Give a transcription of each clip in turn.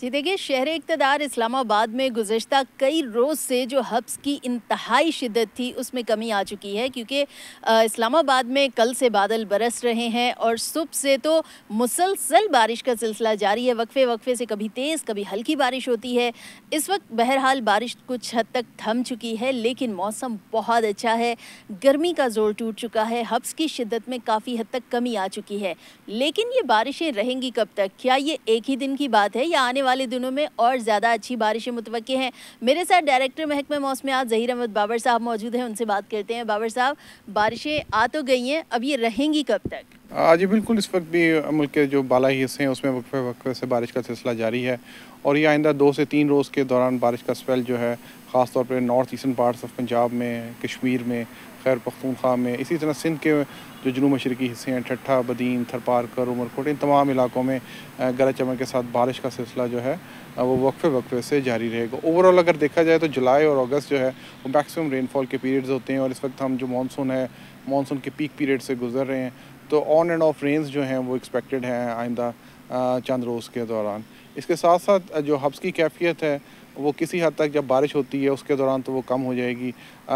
जी देखिए, शहर इक़्तिदार इस्लामाबाद में गुज़श्ता कई रोज़ से जो हब्स की इंतहाई शिद्दत थी, उसमें कमी आ चुकी है क्योंकि इस्लामाबाद में कल से बादल बरस रहे हैं और सुबह से तो मुसलसल बारिश का सिलसिला जारी है। वक्फ़े-वक्फ़े से कभी तेज़, कभी हल्की बारिश होती है। इस वक्त बहरहाल बारिश कुछ हद तक थम चुकी है, लेकिन मौसम बहुत अच्छा है। गर्मी का ज़ोर टूट चुका है, हब्स की शिद्दत में काफ़ी हद तक कमी आ चुकी है। लेकिन ये बारिशें रहेंगी कब तक? क्या ये एक ही दिन की बात है या आने वाले दिनों में और ज़्यादा अच्छी बारिशें मुतवक्के हैं? मेरे साथ डायरेक्टर महकमे मौसमियात ज़हीर अहमद बाबर साहब मौजूद हैं, उनसे बात करते हैं। बाबर साहब, बारिशें आ तो गई हैं, अब ये रहेंगी कब तक? जी बिल्कुल, इस वक्त भी मुल्क के जो बालाई हिस्से हैं उसमें वक्फे-वक्फे से बारिश का सिलसिला जारी है और ये आइंदा 2 से 3 रोज़ के दौरान बारिश का स्पेल जो है ख़ास तौर पे north eastern parts of Punjab में, कश्मीर में, खैबर पख्तूनख्वा में, इसी तरह सिंध के जो जनूब मशरक़ी हिस्से हैं ठट्ठा, बदीन, थरपारकर, उमरकोट, इन तमाम इलाकों में गरज चमक के साथ बारिश का सिलसिला जो है वो वक्फे-वक्फे से जारी रहेगा। ओवरऑल अगर देखा जाए तो जुलाई और अगस्त जो है वो मैक्सिमम रेनफॉल के पीरियड्स होते हैं और इस वक्त हम जो मानसून है, मानसून के पीक पीरियड से गुज़र रहे हैं। तो ऑन एंड ऑफ रेंज जो हैं वो एक्सपेक्टेड हैं आइंदा चंद रोज़ के दौरान। इसके साथ-साथ जो हब्स की कैफ़ियत है वो किसी हद तक जब बारिश होती है उसके दौरान तो वो कम हो जाएगी।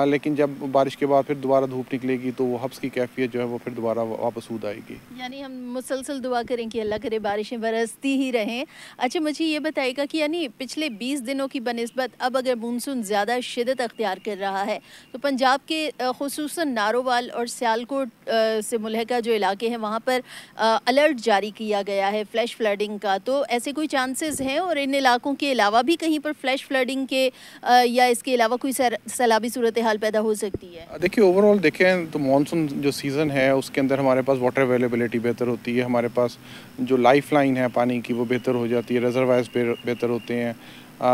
लेकिन जब बारिश के बाद फिर दोबारा धूप निकलेगी तो वो हब्स की कैफ़ियत जो है वो फिर दोबारा वापस ऊद आएगी। यानी हम मुसलसल दुआ करें कि अल्लाह करे बारिशें बरसती ही रहें। अच्छा, मुझे ये बताइएगा कि यानी पिछले 20 दिनों की बनिस्बत अब अगर मानसून ज़्यादा शिद्दत अख्तियार कर रहा है, तो पंजाब के ख़ुसूसन नारोवाल और सियालकोट से मुल्हिका जो इलाके हैं वहाँ पर अलर्ट जारी किया गया है फ्लैश फ्लडिंग का। तो ऐसे कोई चांसेस हैं और इन इलाकों के अलावा भी कहीं पर फ्लैश फ्लडिंग के या इसके अलावा कोई सैलाबी सूरत हाल पैदा हो सकती है? देखिए ओवरऑल देखें तो मानसून जो सीज़न है उसके अंदर हमारे पास वाटर अवेलेबिलिटी बेहतर होती है, हमारे पास जो लाइफलाइन है पानी की वो बेहतर हो जाती है, रिजर्वायर्स बेहतर होते हैं।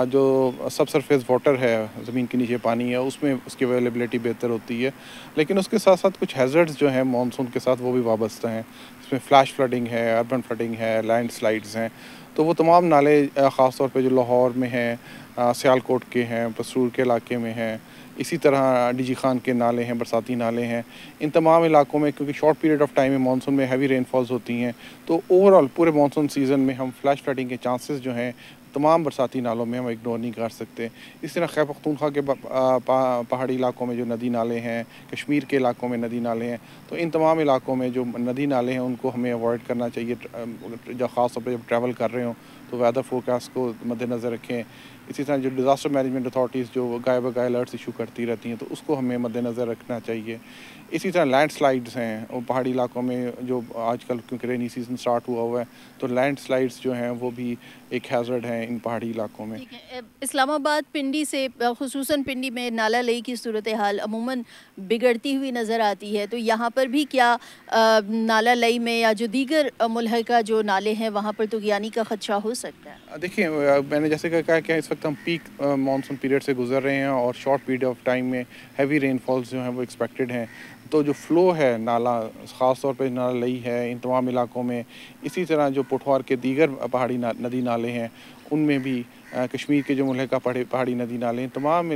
जो सब सरफेस वाटर है, ज़मीन के नीचे पानी है, उसमें उसकी अवेलेबिलिटी बेहतर होती है। लेकिन उसके साथ साथ कुछ हैज़र्ड्स जो हैं मानसून के साथ वो भी वाबस्ता हैं। इसमें फ्लैश फ्लडिंग है, अर्बन फ्लडिंग है, लैंडस्लाइड्स हैं। तो वो तमाम नाले ख़ास तौर पे जो लाहौर में हैं, सियालकोट के हैं, पसरूर के इलाके में हैं, इसी तरह डीजी खान के नाले हैं, बरसाती नाले हैं। इन तमाम इलाकों में क्योंकि शॉर्ट पीरियड ऑफ टाइम में मानसून में हैवी रेनफॉल्स होती हैं, तो ओवरऑल पूरे मानसून सीज़न में हम फ्लैश फ्लडिंग के चांसेस जो हैं तमाम बरसाती नालों में हम इग्नोर नहीं कर सकते। इस तरह खैबर पख्तूनख्वा के पहाड़ी इलाकों में जो नदी नाले हैं, कश्मीर के इलाकों में नदी नाले हैं, तो इन तमाम इलाकों में जो नदी नाले हैं उनको हमें अवॉइड करना चाहिए। जब ख़ास तौर पे जब ट्रैवल कर रहे हों तो वेदर फोरकास्ट को मद्देनज़र रखें। इसी तरह जो डिज़ास्टर मैनेजमेंट अथॉरिटीज़ जो गाय बगाए अलर्ट्स इशू करती रहती हैं तो उसको हमें मद्देनज़र रखना चाहिए। इसी तरह लैंडस्लाइड्स हैं और पहाड़ी इलाकों में जो आजकल क्योंकि रेनी सीज़न स्टार्ट हुआ है तो लैंडस्लाइड्स जो हैं वो भी एक हैज़र्ड हैं इन पहाड़ी इलाकों में। ठीक है। इस्लामाबाद पिंडी से ख़ुसूसन पिंडी में नाला लई की सूरत हाल अमूमन बिगड़ती हुई नज़र आती है, तो यहाँ पर भी क्या नाला लई में या जो दीगर मुल्हिका जो नाले हैं वहाँ पर तुग़यानी का ख़दशा हो सकता है? देखिए मैंने जैसे कहा कि इस वक्त हम पीक मानसून पीरियड से गुजर रहे हैं और शॉर्ट पीरियड ऑफ टाइम में हैवी रेनफॉल्स जो हैं वो एक्सपेक्टेड हैं। तो जो फ़्लो है नाला, ख़ास तौर पे नाला लई है इन तमाम इलाकों में, इसी तरह जो पुठवार के दीगर पहाड़ी नदी नाले हैं उनमें भी कश्मीर के जो मुल्हिका पहाड़ी नदी नाले हैं तमाम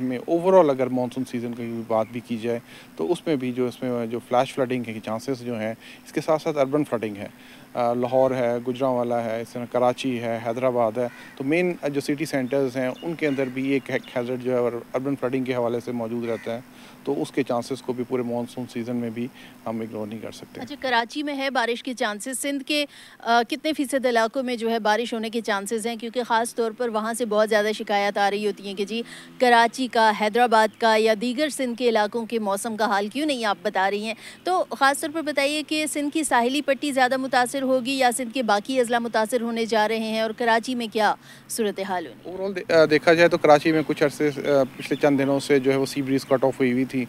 में ओवरऑल अगर मानसून सीज़न की बात भी की जाए तो उसमें भी जो इसमें जो फ्लैश फ्लडिंग के चांसेस जो हैं, इसके साथ साथ अर्बन फ्लडिंग है। लाहौर है, गुजरांवाला है, इस तरह कराची है, हैदराबाद है, तो मेन जो सिटी सेंटर्स हैं उनके अंदर भी एक हैज़र्ड जो है अर्बन फ्लडिंग के हवाले से मौजूद रहता है। तो उसके चांसेस को भी पूरे मानसून सीज़न में भी हम इग्नोर नहीं कर सकते। अच्छा, कराची में है बारिश के चांसेस, सिंध के कितने फ़ीसद इलाकों में जो है बारिश होने के चांसेस हैं? क्योंकि ख़ास तौर पर वहाँ से बहुत ज़्यादा शिकायत आ रही होती हैं कि जी कराची का, हैदराबाद का या दीगर सिंध के इलाकों के मौसम का हाल क्यों नहीं आप बता रही हैं? तो ख़ास तौर पर बताइए कि सिंध की साहिली पट्टी ज़्यादा मुतासिर होगी या सिंध के बाकी अज़ला मुतासिर होने जा रहे हैं और कराची में क्या सूरत हाल होनी है? ओवरऑल देखा जाए तो कराची में कुछ अरसे पिछले चंद दिनों से जो है वो सी ब्रीज़ कट ऑफ हुई थी।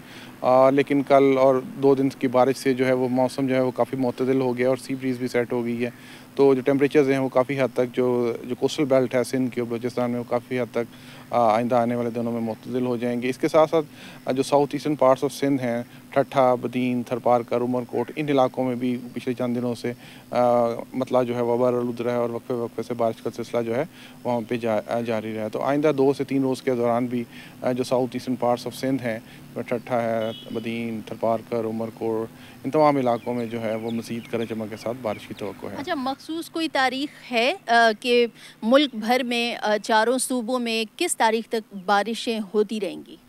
लेकिन कल और 2 दिन की बारिश से जो है वो मौसम जो है वो काफ़ी मुतदिल हो गया और सी ब्रीज़ भी सेट हो गई है। तो जो टेम्परेचर्स हैं वो काफ़ी हद तक जो कोस्टल बेल्ट है सिंध के और बलूचिस्तान में वो काफ़ी हद तक आइंदा आने वाले दिनों में मुतदिल हो जाएंगे। इसके साथ साथ जो south eastern parts of Sindh हैं, ठट्ठा, बदीन, थरपारकर, उमरकोट, इन इलाकों में भी पिछले चंद दिनों से मतला जो है वबार आलूद रहा है और वक्फे वक्फे से बारिश का सिलसिला जो है वहाँ पे जारी रहा है। तो आइंदा 2 से 3 रोज़ के दौरान भी जो south eastern parts of Sindh हैं, ठट्ठा है, बदीन, थरपारकर, उमरकोट, इन तमाम इलाकों में जो है वो मज़ीद गरज चमक के साथ बारिश की तवक्को है। अच्छा, मखसूस कोई तारीख है कि मुल्क भर में चारों सूबों में किस तारीख तक बारिशें होती रहेंगी?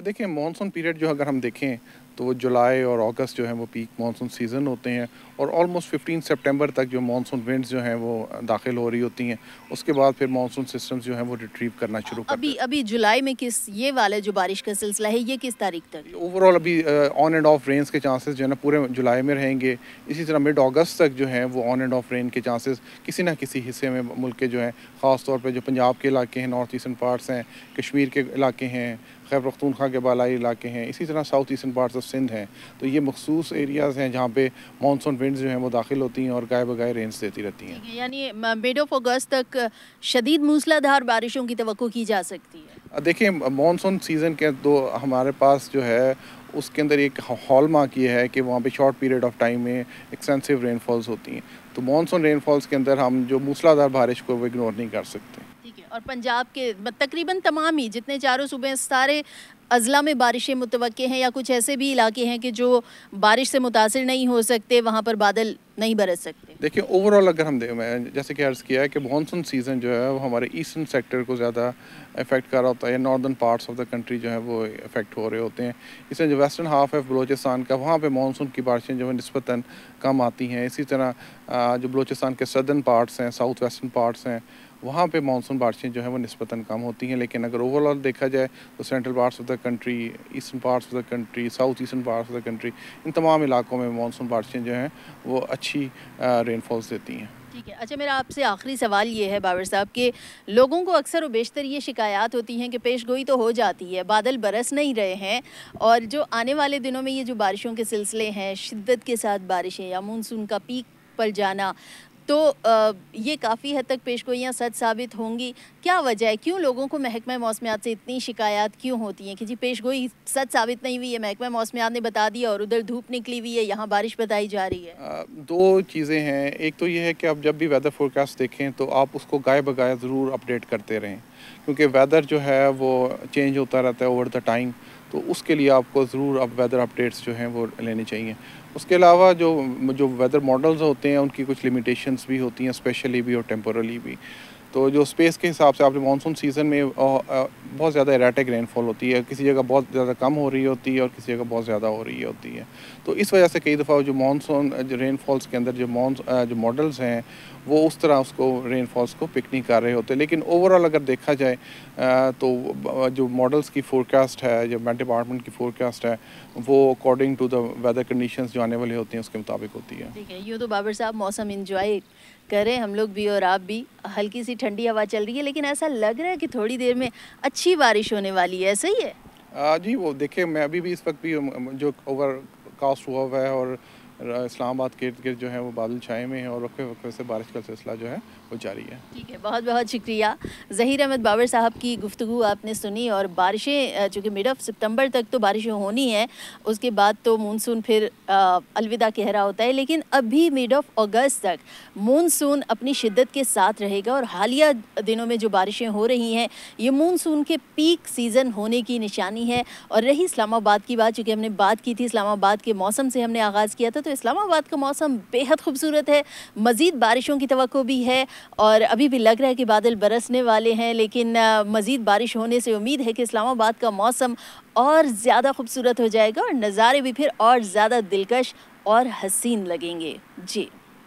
देखिए मानसून पीरियड जो अगर हम देखें तो वो जुलाई और अगस्त जो है वो पीक मानसून सीज़न होते हैं और ऑलमोस्ट 15 सितंबर तक जो मानसून विंड्स जो हैं वो दाखिल हो रही होती हैं। उसके बाद फिर मानसून सिस्टम्स जो हैं वो रिट्रीव करना शुरू करते अभी हैं। अभी जुलाई में किस ये वाला जो बारिश का सिलसिला है ये किस तारीख तक है? ओवरऑल अभी ऑन एंड ऑफ रेन्स के चांसेस जो है ना पूरे जुलाई में रहेंगे। इसी तरह मिड अगस्त तक जो है वो ऑन एंड ऑफ रेन के चांसेस किसी ना किसी हिस्से में मुल्क के जो है, ख़ास तौर पे जो पंजाब के इलाके हैं, नॉर्थ ईस्टर्न पार्ट्स हैं, कश्मीर के इलाके हैं, खैबर पख्तूनख्वा के बालाई इलाके हैं, इसी तरह south eastern parts of Sindh हैं। तो ये मखसूस एरियाज़ हैं जहाँ पे मानसून विंड्स जो हैं वो दाखिल होती हैं और गाय बगाए रेन्स देती रहती हैं। ठीक है, यानी मिड ऑफ अगस्त तक शदीद मूसलाधार बारिशों की तवक्को की जा सकती है। देखिए मानसून सीज़न के दो हमारे पास जो है उसके अंदर एक हॉलमार्क ये है कि वहाँ पे शॉर्ट पीरियड ऑफ टाइम में एक्सटेंसिव रेनफॉल्स होती हैं। तो मानसून रेनफॉल्स के अंदर हम जो मूसलाधार बारिश को वो इग्नोर नहीं कर सकते। ठीक है, और पंजाब के तकरीबन तमाम ही जितने चारों सूबे हैं, सारे अज़ला में बारिशें मुतवक्के हैं या कुछ ऐसे भी इलाके हैं कि जो बारिश से मुतासिर नहीं हो सकते, वहाँ पर बादल नहीं बरस सकते? देखिए ओवरऑल अगर हम मैं जैसे कि अर्ज़ किया है कि मानसून सीज़न जो है वो हमारे ईस्टर्न सेक्टर को ज़्यादा इफेक्ट कर रहा होता है। Northern parts of the country जो है वो इफेक्ट हो रहे होते हैं। इसमें जो वेस्टर्न हाफ है बलूचिस्तान का, वहाँ पे मानसून की बारिशें जो है निस्बतन कम आती हैं। इसी तरह जो बलूचिस्तान के सदर्न पार्ट्स हैं, साउथ वेस्टर्न पार्ट्स हैं, वहाँ पे मानसून बारिशें जो है वो निस्बतन कम होती हैं। लेकिन अगर ओवरऑल देखा जाए तो central parts of the country, eastern parts of the country, south eastern parts of the country, इन तमाम इलाकों में मानसून बारिशें जो हैं वो अच्छी रेनफॉल्स देती हैं। ठीक है, अच्छा मेरा आपसे आखिरी सवाल ये है बाबर साहब कि लोगों को अक्सर व बेशतर ये शिकायत होती हैं कि पेशगोई तो हो जाती है, बादल बरस नहीं रहे हैं और जो आने वाले दिनों में ये जो बारिशों के सिलसिले हैं, शिद्दत के साथ बारिशें या मानसून का पीक पर जाना, तो ये काफ़ी हद तक पेशगोइयाँ सच साबित होंगी। क्या वजह है, क्यों लोगों को महकमा मौसमियात से इतनी शिकायत क्यों होती हैं कि जी पेशगोई सच साबित नहीं हुई है, महकमा मौसमियात ने बता दिया और उधर धूप निकली हुई है, यहाँ बारिश बताई जा रही है? दो चीज़ें हैं। एक तो ये है कि आप जब भी वेदर फोरकास्ट देखें तो आप उसको गाए बगाए ज़रूर अपडेट करते रहें, क्योंकि वेदर जो है वो चेंज होता रहता है ओवर द टाइम। तो उसके लिए आपको ज़रूर अब वेदर अपडेट्स जो हैं वो लेनी चाहिए। उसके अलावा जो जो वेदर मॉडल्स होते हैं उनकी कुछ लिमिटेशंस भी होती हैं, स्पेशली भी और टेम्पोरली भी। तो जो स्पेस के हिसाब से आपने मानसून सीज़न में बहुत ज़्यादा एराटिक रेनफॉल होती है, किसी जगह बहुत ज़्यादा कम हो रही होती है और किसी जगह बहुत ज़्यादा हो रही होती है। तो इस वजह से कई दफ़ा जो मानसून जो रेनफॉल्स के अंदर जो मॉडल्स हैं वो उस तरह उसको रेनफॉल्स को पिक नहीं कर रहे होते। लेकिन ओवरऑल अगर देखा जाए तो जो मॉडल्स की फ़ोरकास्ट है, जो मेट डिपार्टमेंट की फ़ोरकास्ट है, वो according to the weather conditions जो आने वाली होती हैं उसके मुताबिक होती है। ठीक है, यूँ तो बाबर साहब मौसम इंजॉय करें हम लोग भी और आप भी। हल्की सी ठंडी हवा चल रही है लेकिन ऐसा लग रहा है कि थोड़ी देर में अच्छी बारिश होने वाली है, सही है? जी वो देखिए मैं अभी भी इस वक्त भी जो ओवर कास्ट हुआ हुआ है और इस्लामाबाद के इर्द गिर्द जो है वो बादल छाए में है और वक्फे वक्फे से बारिश का सिलसिला जो है वो जारी है। ठीक है, बहुत बहुत शुक्रिया। ज़हीर अहमद बाबर साहब की गुफ्तगू आपने सुनी और बारिशें चूँकि मिड ऑफ सितंबर तक तो बारिशें होनी हैं, उसके बाद तो मानसून फिर अलविदा कह रहा होता है, लेकिन अभी मिड ऑफ अगस्त तक मानसून अपनी शिद्दत के साथ रहेगा और हालिया दिनों में जो बारिशें हो रही हैं ये मानसून के पीक सीज़न होने की निशानी है। और रही इस्लामाबाद की बात, चूँकि हमने बात की थी इस्लामाबाद के मौसम से हमने आगाज़ किया था, तो इस्लामाबाद का मौसम बेहद खूबसूरत है, मज़ीद बारिशों की तवक्को भी है और अभी भी लग रहा है कि बादल बरसने वाले हैं। लेकिन मज़ीद बारिश होने से उम्मीद है कि इस्लामाबाद का मौसम और ज़्यादा खूबसूरत हो जाएगा और नज़ारे भी फिर और ज़्यादा दिलकश और हसीन लगेंगे। जी।